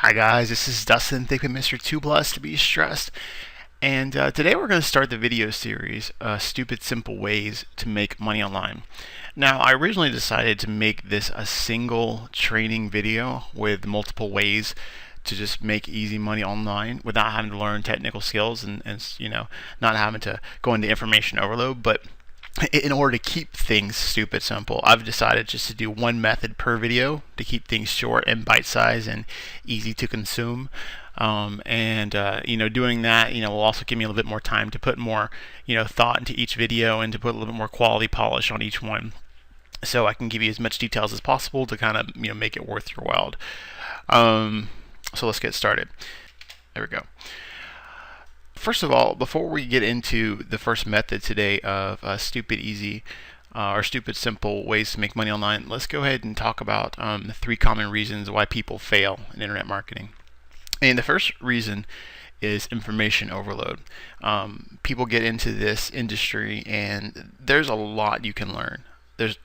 Hi guys, this is Dustin, Think with Mr. Too Blessed to Be Stressed, and today we're going to start the video series, Stupid Simple Ways to Make Money Online. Now, I originally decided to make this a single training video with multiple ways to just make easy money online without having to learn technical skills and not having to go into information overload, but in order to keep things stupid simple, I've decided just to do one method per video to keep things short and bite-sized and easy to consume. Doing that, will also give me a little bit more time to put more, thought into each video and to put a little bit more quality polish on each one, so I can give you as much details as possible to kind of, make it worth your while. So let's get started. There we go. First of all, before we get into the first method today of stupid simple ways to make money online, let's go ahead and talk about the 3 common reasons why people fail in internet marketing. And the first reason is information overload. People get into this industry and there's a lot you can learn. There's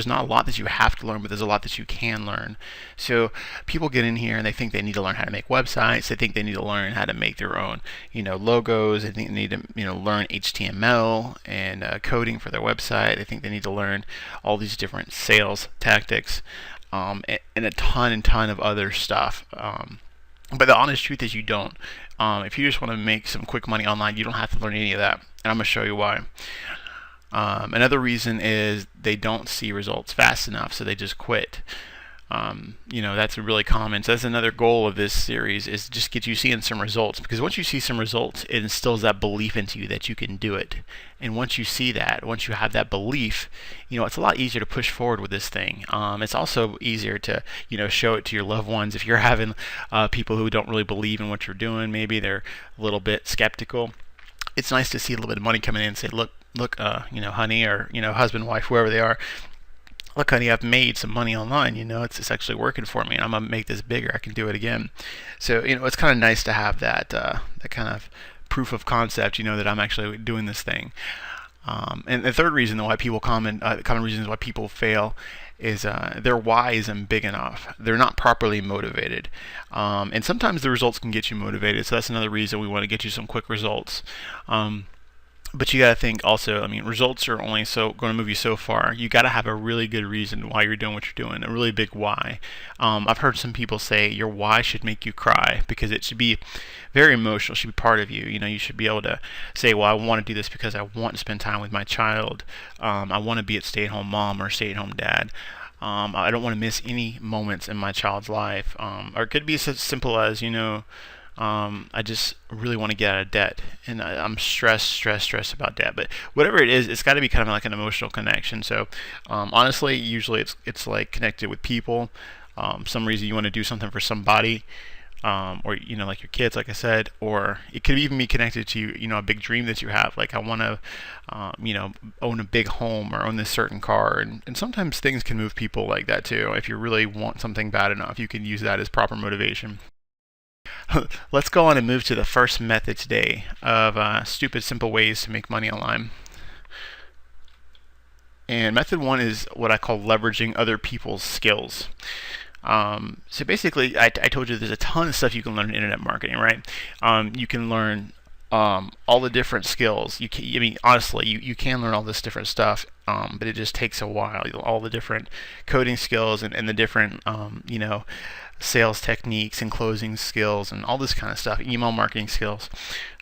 not a lot that you have to learn, but there's a lot that you can learn. So people get in here and they think they need to learn how to make websites. They think they need to learn how to make their own, logos. They think they need to, learn HTML and coding for their website. They think they need to learn all these different sales tactics and a ton of other stuff. But the honest truth is you don't. If you just want to make some quick money online, you don't have to learn any of that. And I'm going to show you why. Another reason is they don't see results fast enough, so they just quit. That's really common. So that's another goal of this series, is just get you seeing some results, because once you see some results, it instills that belief into you that you can do it. And once you see that, once you have that belief, it's a lot easier to push forward with this thing. It's also easier to, show it to your loved ones. If you're having people who don't really believe in what you're doing, maybe they're a little bit skeptical, it's nice to see a little bit of money coming in and say, look, honey, or, husband, wife, whoever they are, look, honey, I've made some money online, it's actually working for me, and I'm going to make this bigger. I can do it again. So, it's kind of nice to have that kind of proof of concept, that I'm actually doing this thing. And the third reason why common reasons why people fail is their why isn't big enough. They're not properly motivated. And sometimes the results can get you motivated, so that's another reason we want to get you some quick results. But you got to think also, results are only going to move you so far. You got to have a really good reason why you're doing what you're doing, a really big why. I've heard some people say your why should make you cry, because it should be very emotional, should be part of you. You should be able to say, well, I want to do this because I want to spend time with my child. I want to be a stay-at-home mom or stay-at-home dad. I don't want to miss any moments in my child's life. Or it could be as simple as, I just really want to get out of debt, and I'm stressed about debt. But whatever it is, it's got to be kind of like an emotional connection. So honestly, usually it's like connected with people. Some reason you want to do something for somebody, or like your kids, like I said, or it could even be connected to a big dream that you have. Like, I want to own a big home or own this certain car, and sometimes things can move people like that too. If you really want something bad enough, you can use that as proper motivation. Let's go on and move to the first method today of stupid simple ways to make money online. And method 1 is what I call leveraging other people's skills. So basically, I told you there's a ton of stuff you can learn in internet marketing, right? You can learn all the different skills. Honestly, you can learn all this different stuff, but it just takes a while. All the different coding skills and the different, sales techniques and closing skills and all this kind of stuff, email marketing skills.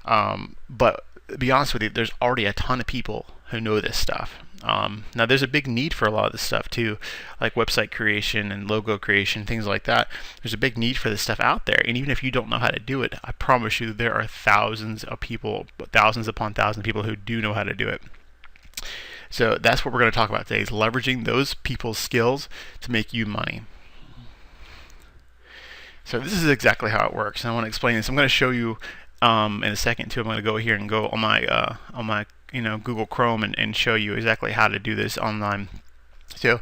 But to be honest with you, there's already a ton of people who know this stuff. Now, there's a big need for a lot of this stuff too, like website creation and logo creation, things like that. There's a big need for this stuff out there, and even if you don't know how to do it, I promise you there are thousands upon thousands of people who do know how to do it. So that's what we're going to talk about today, is leveraging those people's skills to make you money. So this is exactly how it works, and I want to explain this. I'm going to show you in a second too. I'm going to go here and go on my Google Chrome and show you exactly how to do this online. So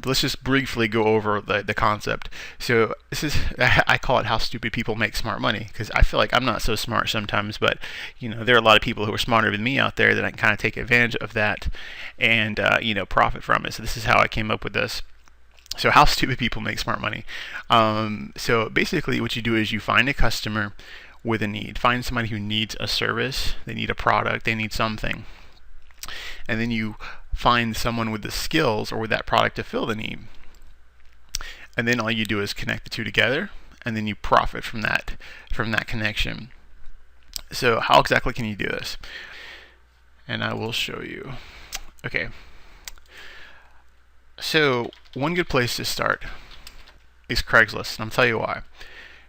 let's just briefly go over the concept. So this is, I call it how stupid people make smart money, because I feel like I'm not so smart sometimes, but there are a lot of people who are smarter than me out there that I can kind of take advantage of that and profit from it. So this is how I came up with this. So how stupid people make smart money. So basically what you do is you find a customer with a need. Find somebody who needs a service, they need a product, they need something. And then you find someone with the skills or with that product to fill the need. And then all you do is connect the two together, and then you profit from that connection. So how exactly can you do this? And I will show you. Okay. So one good place to start is Craigslist, and I'll tell you why.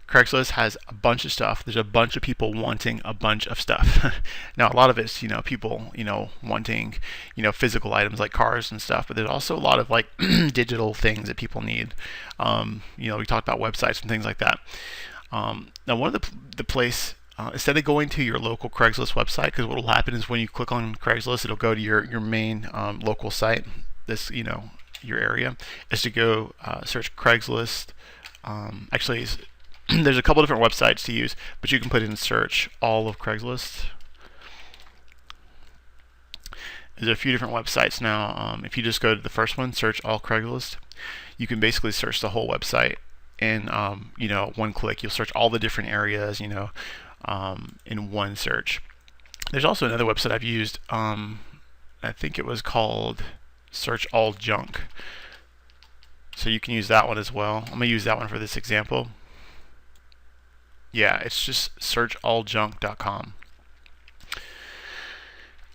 Craigslist has a bunch of stuff. There's a bunch of people wanting a bunch of stuff. Now, a lot of it's, people, wanting, physical items like cars and stuff, but there's also a lot of like digital things that people need. We talked about websites and things like that. Now, one of the place, instead of going to your local Craigslist website, because what will happen is when you click on Craigslist, it'll go to your main local site, this, your area, is to go search Craigslist. Actually, there's a couple different websites to use, but you can put in search all of Craigslist. There's a few different websites now. If you just go to the first one, search all Craigslist, you can basically search the whole website in one click. You'll search all the different areas, in one search. There's also another website I've used. I think it was called Search All Junk. So you can use that one as well. I'm gonna use that one for this example. Yeah, it's just searchalljunk.com.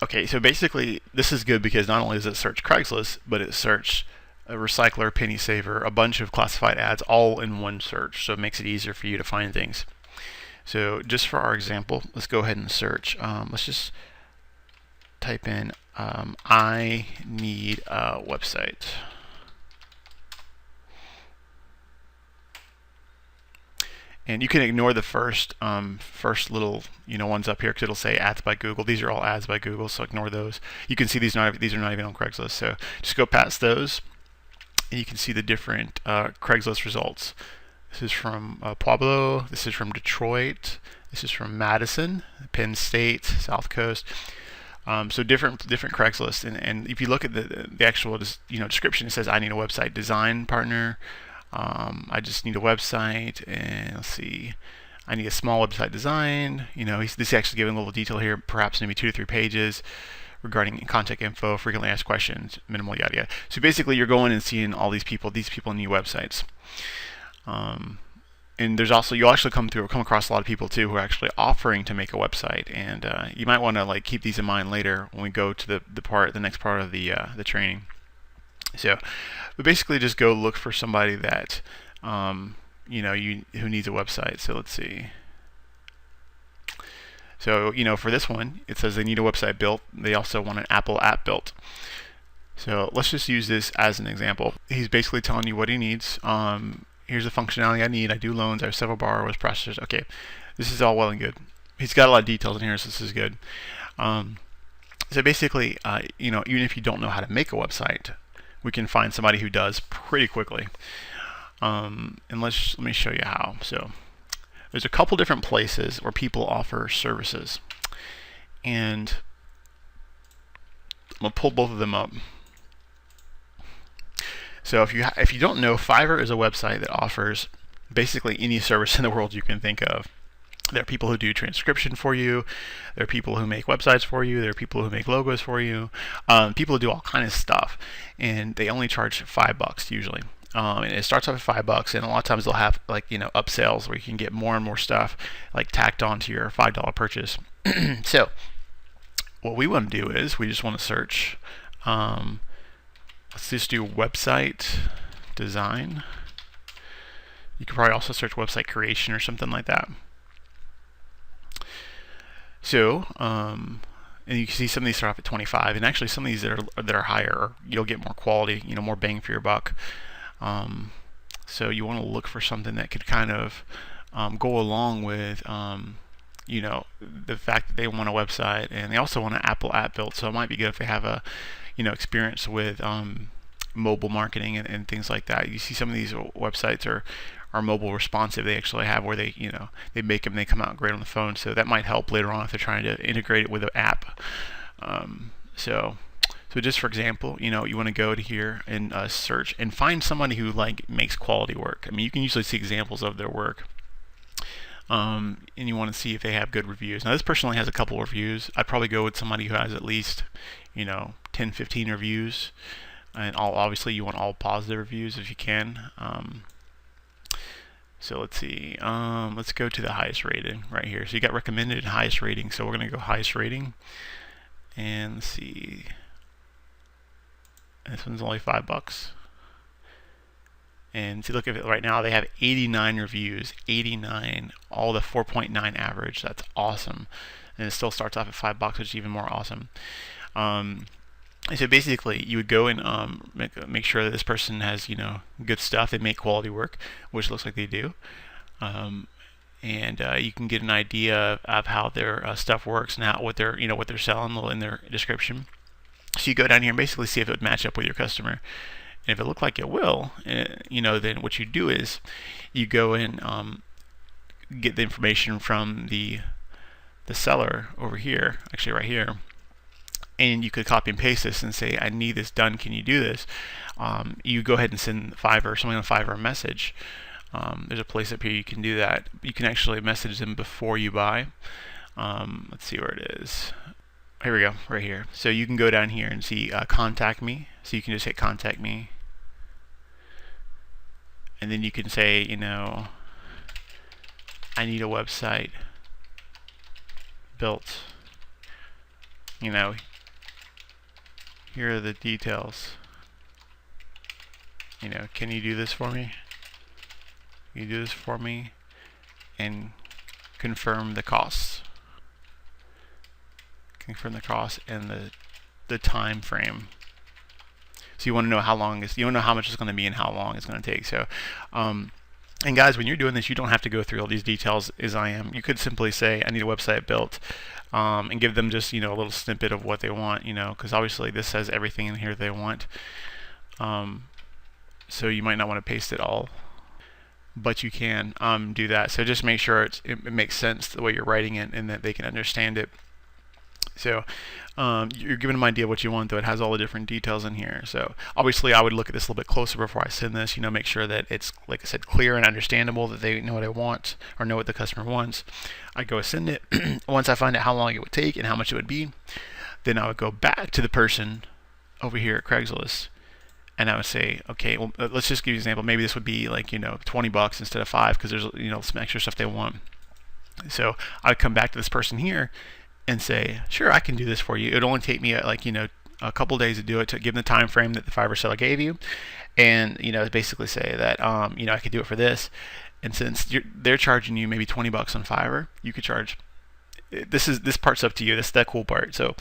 Okay, so basically this is good because not only does it search Craigslist, but it searched a recycler, penny saver, a bunch of classified ads all in one search, so it makes it easier for you to find things. So just for our example, let's go ahead and search. Let's just type in I need a website. And you can ignore the first little ones up here because it'll say ads by Google. These are all ads by Google, so ignore those. You can see these are not even on Craigslist. So just go past those, and you can see the different Craigslist results. This is from Pueblo. This is from Detroit. This is from Madison, Penn State, South Coast. So different Craigslist, and if you look at the actual description, it says I need a website design partner. I just need a website, and let's see, I need a small website design. This is actually giving a little detail here, perhaps maybe 2 to 3 pages regarding contact info, frequently asked questions, minimal yada yada. So basically, you're going and seeing all these people. These people need websites. And there's also, you'll actually come across a lot of people too who are actually offering to make a website, and you might want to keep these in mind later when we go to the next part of the training. So, but basically, just go look for somebody that who needs a website. So let's see. So for this one, it says they need a website built. They also want an Apple app built. So let's just use this as an example. He's basically telling you what he needs. Here's the functionality I need. I do loans. I have several borrowers, processors. Okay, this is all well and good. He's got a lot of details in here, so this is good. So basically, even if you don't know how to make a website, we can find somebody who does pretty quickly. And let me show you how. So there's a couple different places where people offer services, and I'm gonna pull both of them up. So if you don't know, Fiverr is a website that offers basically any service in the world you can think of. There are people who do transcription for you. There are people who make websites for you. There are people who make logos for you. People who do all kind of stuff, and they only charge $5 usually. And it starts off at $5, and a lot of times they'll have upsells where you can get more and more stuff tacked onto your $5 purchase. So what we want to do is we just want to search. Let's just do website design. You could probably also search website creation or something like that. So, and you can see some of these start off at 25, and actually some of these that are higher, you'll get more quality, more bang for your buck. So you want to look for something that could kind of go along with, the fact that they want a website, and they also want an Apple app built. So it might be good if they have a, experience with mobile marketing and things like that. You see some of these websites are mobile responsive. They actually have where they make them, they come out great on the phone. So that might help later on if they're trying to integrate it with an app. So So just for example, you want to go to here and search and find somebody who like makes quality work. I mean, you can usually see examples of their work. And you want to see if they have good reviews. Now this person only has a couple of reviews. I'd probably go with somebody who has at least 10, 15 reviews, and obviously you want all positive reviews if you can. So let's see, let's go to the highest rating right here. So you got recommended and highest rating, so we're going to go highest rating, and let's see, this one's only $5. And see, look at it right now, they have 89 reviews, 89, all the 4.9 average. That's awesome. And it still starts off at $5, which is even more awesome. So basically, you would go and make sure that this person has good stuff. They make quality work, which looks like they do. And you can get an idea of how their stuff works and what they're selling in their description. So you go down here and basically see if it would match up with your customer. And if it looked like it will, then what you do is you go and get the information from the seller over here, actually right here, and you could copy and paste this and say, I need this done, can you do this? You go ahead and send somebody on Fiverr a message. There's a place up here you can do that. You can actually message them before you buy. Let's see where it is. Here we go, right here. So you can go down here and see contact me. So you can just hit contact me. And then you can say, I need a website built. Here are the details. Can you do this for me? Can you do this for me? And confirm the costs. Confirm the cost and the time frame. So you want to know how long you want to know how much it's going to be and how long it's going to take. So, and guys, when you're doing this, you don't have to go through all these details as I am. You could simply say, I need a website built, and give them just a little snippet of what they want. Because obviously this says everything in here they want. So you might not want to paste it all, but you can do that. So just make sure it makes sense the way you're writing it and that they can understand it. So you're giving them an idea of what you want, though it has all the different details in here. So obviously I would look at this a little bit closer before I send this, make sure that it's, like I said, clear and understandable, that they know what I want or know what the customer wants. I go send it. Once I find out how long it would take and how much it would be, then I would go back to the person over here at Craigslist, and I would say, okay, well, let's just give you an example. Maybe this would be like $20 instead of $5 because there's some extra stuff they want. So I would come back to this person here and say, sure, I can do this for you. It would only take me a couple days to do it, to give them the time frame that the Fiverr seller gave you, and basically say that I could do it for this. And since they're charging you maybe $20 on Fiverr, you could charge. This part's up to you. This is the cool part. So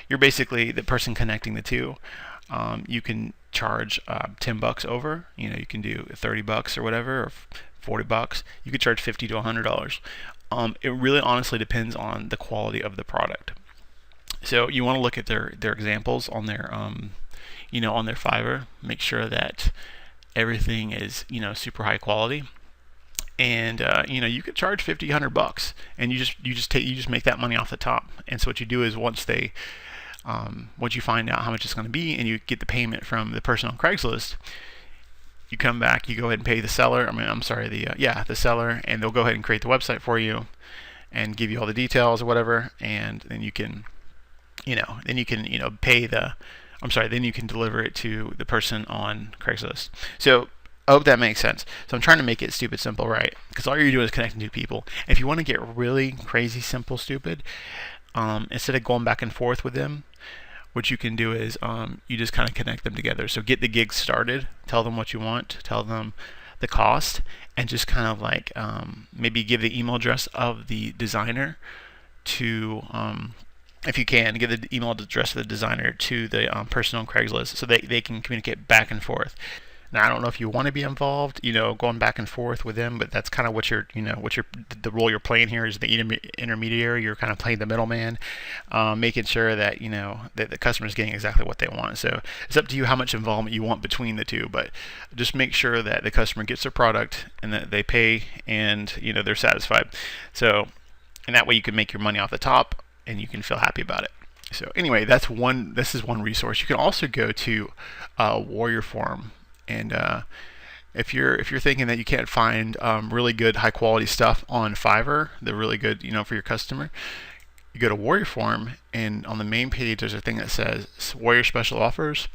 you're basically the person connecting the two. You can charge $10 over. You can do $30 or whatever, or $40. You could charge $50 to $100. It really honestly depends on the quality of the product. So you want to look at their examples on their on their Fiverr. Make sure that everything is super high quality, and you could charge $50, $100, and you just make that money off the top. And so what you do is once you find out how much it's going to be and you get the payment from the person on Craigslist, you come back, you go ahead and pay the seller. The seller, and they'll go ahead and create the website for you and give you all the details or whatever, and then you can, then you can deliver it to the person on Craigslist. So I hope that makes sense. So I'm trying to make it stupid simple, right? Because all you're doing is connecting two people. If you want to get really crazy simple stupid, instead of going back and forth with them, what you can do is you just kind of connect them together. So get the gig started, tell them what you want, tell them the cost, and just kind of like maybe give the email address of the designer to, if you can, give the email address of the designer to the person on Craigslist so they can communicate back and forth. Now, I don't know if you want to be involved, going back and forth with them, but that's kind of the role you're playing here is the intermediary. You're kind of playing the middleman, making sure that, that the customer is getting exactly what they want. So it's up to you how much involvement you want between the two, but just make sure that the customer gets their product and that they pay and, they're satisfied. So, and that way you can make your money off the top and you can feel happy about it. So anyway, that's one. This is one resource. You can also go to Warrior Forum, and if you're thinking that you can't find really good high quality stuff on Fiverr, they're really good, for your customer. You go to Warrior Forum, and on the main page there's a thing that says Warrior Special Offers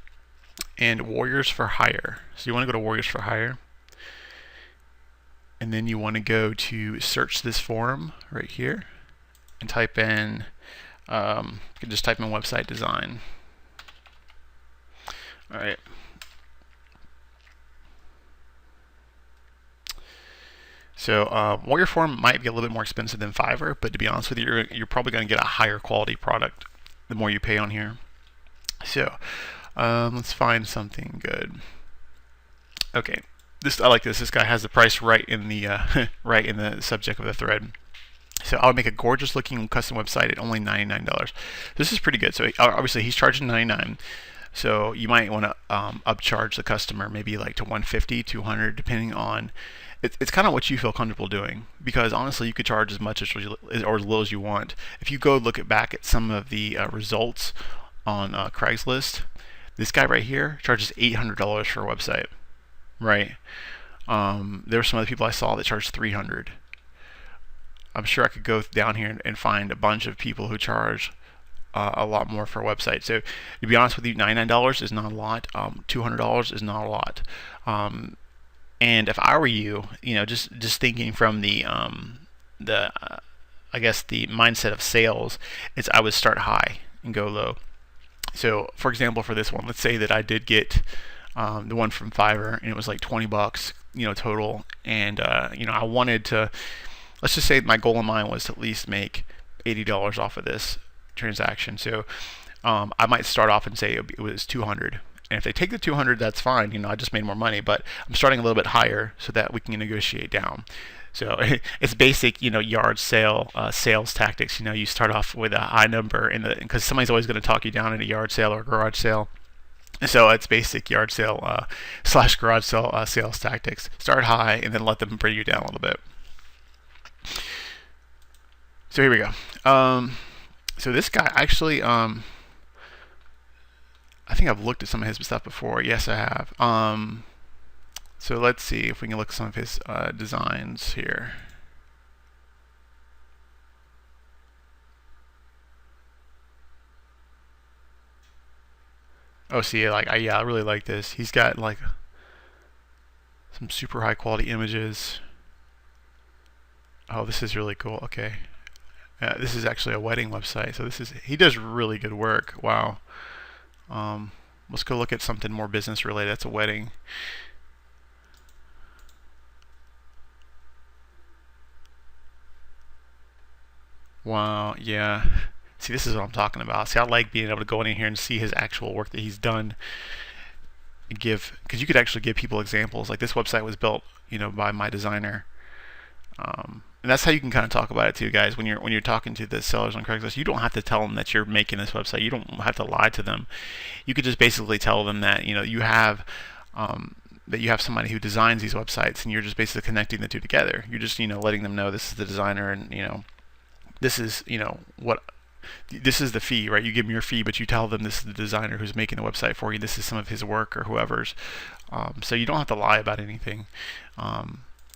and Warriors for Hire. So you want to go to Warriors for Hire, and then you want to go to search this forum right here and type in. You can just type in website design. All right. So Warrior Forum might be a little bit more expensive than Fiverr, but to be honest with you, you're probably going to get a higher quality product the more you pay on here. So let's find something good. Okay, I like this. This guy has the price right in the right in the subject of the thread. So I would make a gorgeous looking custom website at only $99. This is pretty good. So obviously he's charging $99. So you might want to upcharge the customer, maybe like to $150, $200, depending on. It's kind of what you feel comfortable doing, because honestly you could charge as much or as little as you want. If you go look back at some of the results on Craigslist, this guy right here charges $800 for a website, right? There were some other people I saw that charged $300. I'm sure I could go down here and find a bunch of people who charge a lot more for a website. So to be honest with you, $99 is not a lot. $200 is not a lot. And if I were you, just thinking from the I guess the mindset of sales, I would start high and go low. So for example, for this one, let's say that I did get the one from Fiverr, and it was like $20, total, and I wanted to. Let's just say my goal in mind was to at least make $80 off of this transaction. So I might start off and say it was $200. And if they take the $200, that's fine. I just made more money, but I'm starting a little bit higher so that we can negotiate down. So it's basic, yard sale sales tactics. You start off with a high number, because somebody's always going to talk you down in a yard sale or a garage sale. So it's basic yard sale / garage sale sales tactics. Start high and then let them bring you down a little bit. So here we go. So this guy actually, I think I've looked at some of his stuff before. Yes, I have. So let's see if we can look at some of his designs here. Oh, see, I really like this. He's got like some super high quality images. Oh, this is really cool. Okay. This is actually a wedding website. So he does really good work. Wow. Let's go look at something more business related. That's a wedding. Wow, yeah. See, this is what I'm talking about. See, I like being able to go in here and see his actual work that he's done. Because you could actually give people examples. Like this website was built, by my designer. And that's how you can kind of talk about it too, guys. When you're talking to the sellers on Craigslist, you don't have to tell them that you're making this website. You don't have to lie to them. You could just basically tell them that you have somebody who designs these websites, and you're just basically connecting the two together. You're just letting them know this is the designer, and this is what. This is the fee, right? You give them your fee, but you tell them this is the designer who's making the website for you. This is some of his work or whoever's. So you don't have to lie about anything.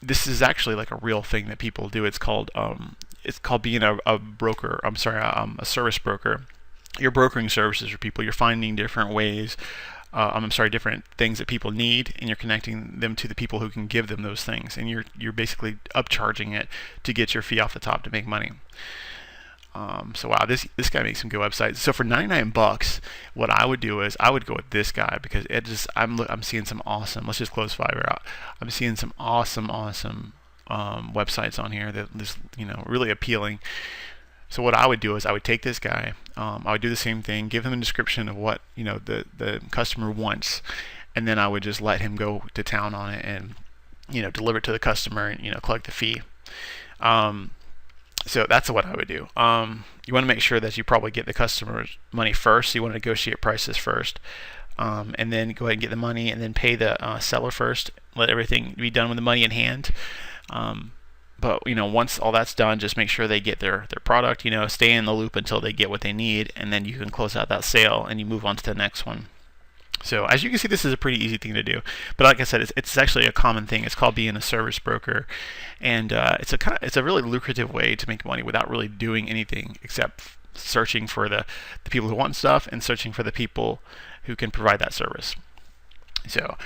This is actually like a real thing that people do. It's called being a broker. I'm sorry, a service broker. You're brokering services for people. You're finding different ways. Different things that people need, and you're connecting them to the people who can give them those things. And you're basically upcharging it to get your fee off the top to make money. So wow, this guy makes some good websites. So for $99, what I would do is I would go with this guy, because I'm seeing some awesome. Let's just close Fiverr out. I'm seeing some awesome websites on here that is really appealing. So what I would do is I would take this guy. I would do the same thing, give him a description of what the customer wants, and then I would just let him go to town on it and deliver it to the customer and collect the fee. So that's what I would do. You want to make sure that you probably get the customer's money first. So you want to negotiate prices first, and then go ahead and get the money, and then pay the seller first. Let everything be done with the money in hand. But once all that's done, just make sure they get their product. Stay in the loop until they get what they need, and then you can close out that sale and you move on to the next one. So as you can see, this is a pretty easy thing to do. But like I said, it's actually a common thing. It's called being a service broker, and it's a really lucrative way to make money without really doing anything except searching for the people who want stuff and searching for the people who can provide that service. So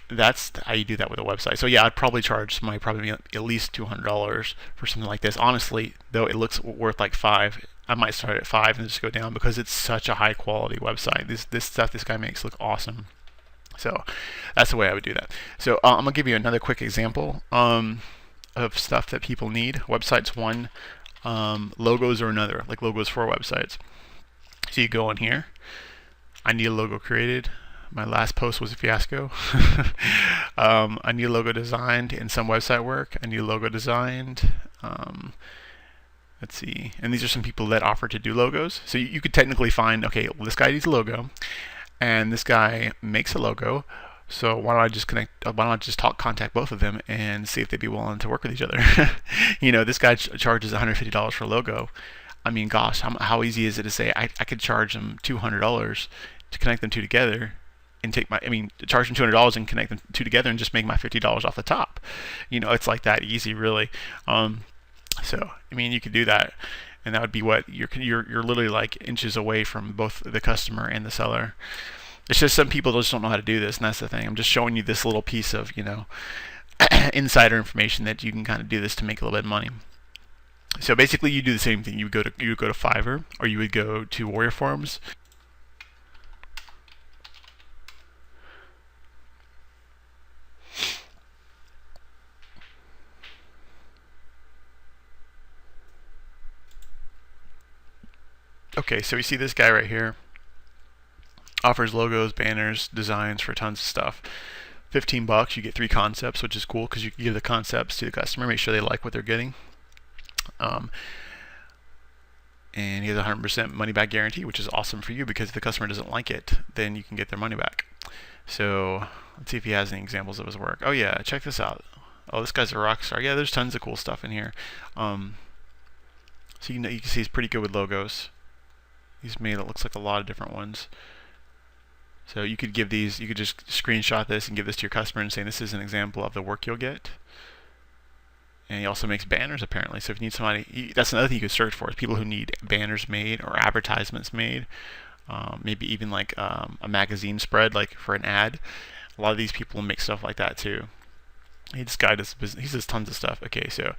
that's how you do that with a website. So yeah, I'd probably charge somebody probably at least $200 for something like this. Honestly, though, it looks worth like $5. I might start at $5 and just go down because it's such a high quality website. This stuff this guy makes look awesome. So that's the way I would do that. So I'm gonna give you another quick example of stuff that people need. Websites one, logos are another, like logos for websites. So you go in here. I need a logo created. My last post was a fiasco. I need a logo designed in some website work. I need a logo designed. Let's see. And these are some people that offer to do logos. So you could technically find, okay, well, this guy needs a logo, and this guy makes a logo. So why don't I just contact both of them and see if they'd be willing to work with each other? This guy charges $150 for a logo. I mean, gosh, how easy is it to say I could charge them $200 to connect them two together? And charge them $200 and connect them two together and just make my $50 off the top. It's like that easy, really. So you could do that, and that would be what you're literally like inches away from both the customer and the seller. It's just some people just don't know how to do this, and that's the thing. I'm just showing you this little piece of insider information that you can kind of do this to make a little bit of money. So basically, you do the same thing. You would go to Fiverr, or you would go to Warrior Forums. Okay, so we see this guy right here. Offers logos, banners, designs for tons of stuff. $15, you get 3 concepts, which is cool because you can give the concepts to the customer, make sure they like what they're getting. And he has a 100% money back guarantee, which is awesome for you because if the customer doesn't like it, then you can get their money back. So let's see if he has any examples of his work. Oh yeah, check this out. Oh, this guy's a rock star. Yeah, there's tons of cool stuff in here. So you can see he's pretty good with logos. He's made it looks like a lot of different ones. So you could just screenshot this and give this to your customer and say this is an example of the work you'll get. And he also makes banners apparently. So if you need somebody, that's another thing you could search for is people who need banners made or advertisements made. Maybe even like a magazine spread, like for an ad. A lot of these people make stuff like that too. This guy does business. He does tons of stuff. Okay, so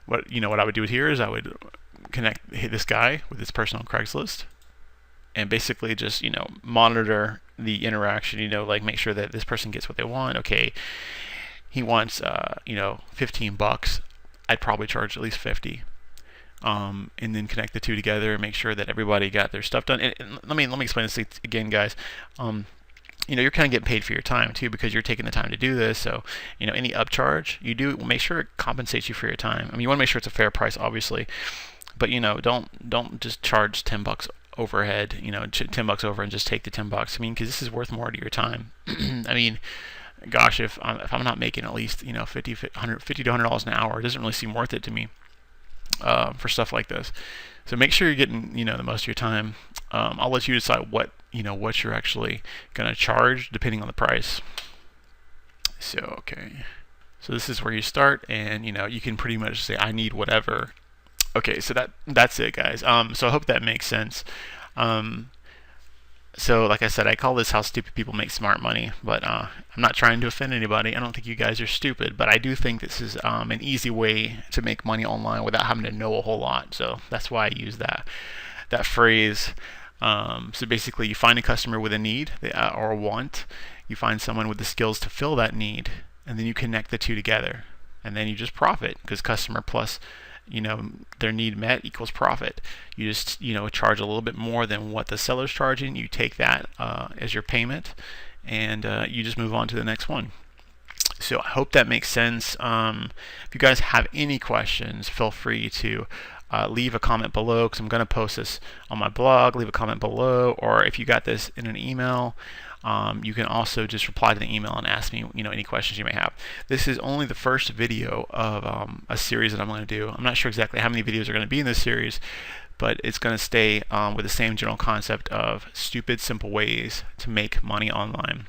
what I would do here is I would hit this guy with this person on Craigslist, and basically just monitor the interaction. Like make sure that this person gets what they want. Okay, he wants $15. I'd probably charge at least $50. And then connect the two together and make sure that everybody got their stuff done. And let me explain this again, guys. You're kind of getting paid for your time too because you're taking the time to do this. So any upcharge you do, make sure it compensates you for your time. You want to make sure it's a fair price, obviously, but don't just charge $10 overhead. $10 over and just take the $10. Because this is worth more to your time. Gosh, if I'm not making at least $50 to $100 an hour, it doesn't really seem worth it to me for stuff like this. So make sure you're getting the most of your time. I'll let you decide what you're actually gonna charge depending on the price. So okay, so this is where you start, and you can pretty much say I need whatever. Okay, so that's it, guys. So I hope that makes sense. So like I said, I call this how stupid people make smart money, but I'm not trying to offend anybody. I don't think you guys are stupid, but I do think this is an easy way to make money online without having to know a whole lot. So that's why I use that phrase. So basically, you find a customer with a need or a want, you find someone with the skills to fill that need, and then you connect the two together, and then you just profit because customer plus their need met equals profit. You just charge a little bit more than what the seller's charging. You take that as your payment, and you just move on to the next one. So I hope that makes sense. If you guys have any questions, feel free to leave a comment below because I'm going to post this on my blog. Leave a comment below, or if you got this in an email, You can also just reply to the email and ask me, any questions you may have. This is only the first video of a series that I'm going to do. I'm not sure exactly how many videos are going to be in this series, but it's going to stay with the same general concept of stupid, simple ways to make money online.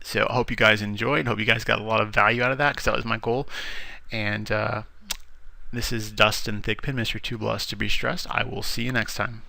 So I hope you guys enjoyed. Hope you guys got a lot of value out of that, because that was my goal. And this is Dustin Thigpen, Mr. Too Blessed to Be Stressed. I will see you next time.